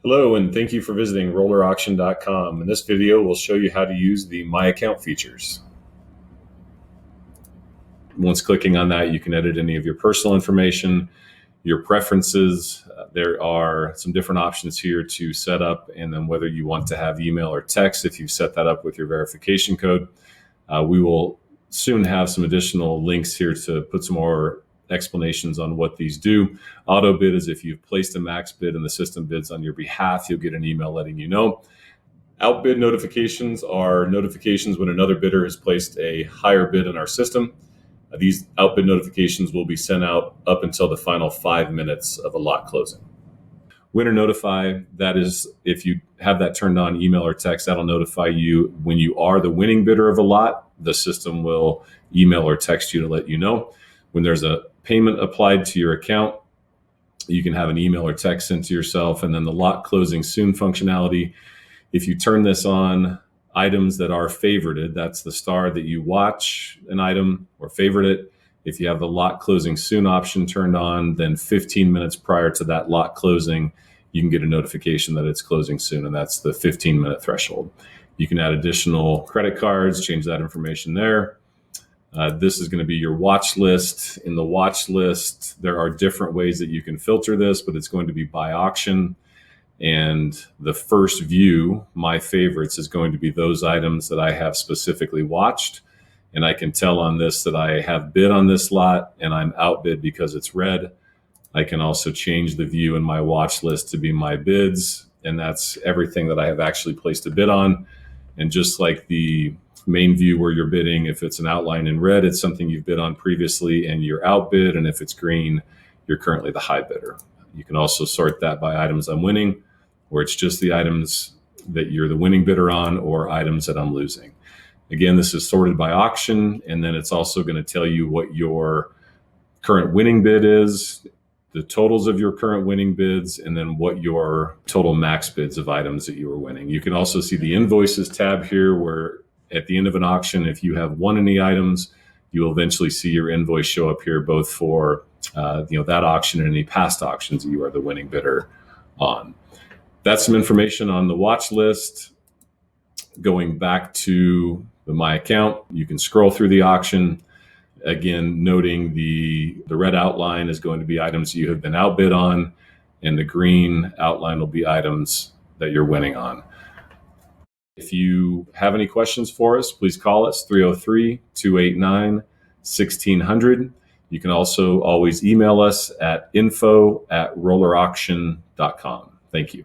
Hello, and thank you for visiting rollerauction.com. In this video, we'll show you how to use the My Account features. Once clicking on that, you can edit any of your personal information, your preferences. There are some different options here to set up, and then whether you want to have email or text if you've set that up with your verification code. We will soon have some additional links here to put some more explanations on what these do. Auto bid is if you've placed a max bid and the system bids on your behalf, you'll get an email letting you know. Outbid notifications are notifications when another bidder has placed a higher bid in our system. These outbid notifications will be sent out up until the final 5 minutes of a lot closing. Winner notify, that is if you have that turned on, email or text, that'll notify you when you are the winning bidder of a lot. The system will email or text you to let you know. When there's a payment applied to your account, you can have an email or text sent to yourself. And then the lot closing soon functionality, if you turn this on, items that are favorited, that's the star that you watch an item or favorite it. If you have the lot closing soon option turned on, then 15 minutes prior to that lot closing, you can get a notification that it's closing soon, and that's the 15-minute threshold. You can add additional credit cards, change that information there. This is going to be your watch list. In the watch list, there are different ways that you can filter this, but it's going to be by auction. And the first view, my favorites, is going to be those items that I have specifically watched. And I can tell on this that I have bid on this lot and I'm outbid because it's red. I can also change the view in my watch list to be my bids. And that's everything that I have actually placed a bid on. And just like the main view where you're bidding, if it's an outline in red, it's something you've bid on previously and you're outbid. And if it's green, you're currently the high bidder. You can also sort that by items I'm winning, where it's just the items that you're the winning bidder on, or items that I'm losing. Again, this is sorted by auction, and then it's also going to tell you what your current winning bid is, the totals of your current winning bids, and then what your total max bids of items that you are winning. You can also see the Invoices tab here, where at the end of an auction, if you have won any items, you will eventually see your invoice show up here, both for that auction and any past auctions that you are the winning bidder on. That's some information on the watch list. Going back to the My Account, you can scroll through the auction. Again, noting the red outline is going to be items you have been outbid on, and the green outline will be items that you're winning on. If you have any questions for us, please call us 303-289-1600. You can also always email us at info@rollerauction.com. Thank you.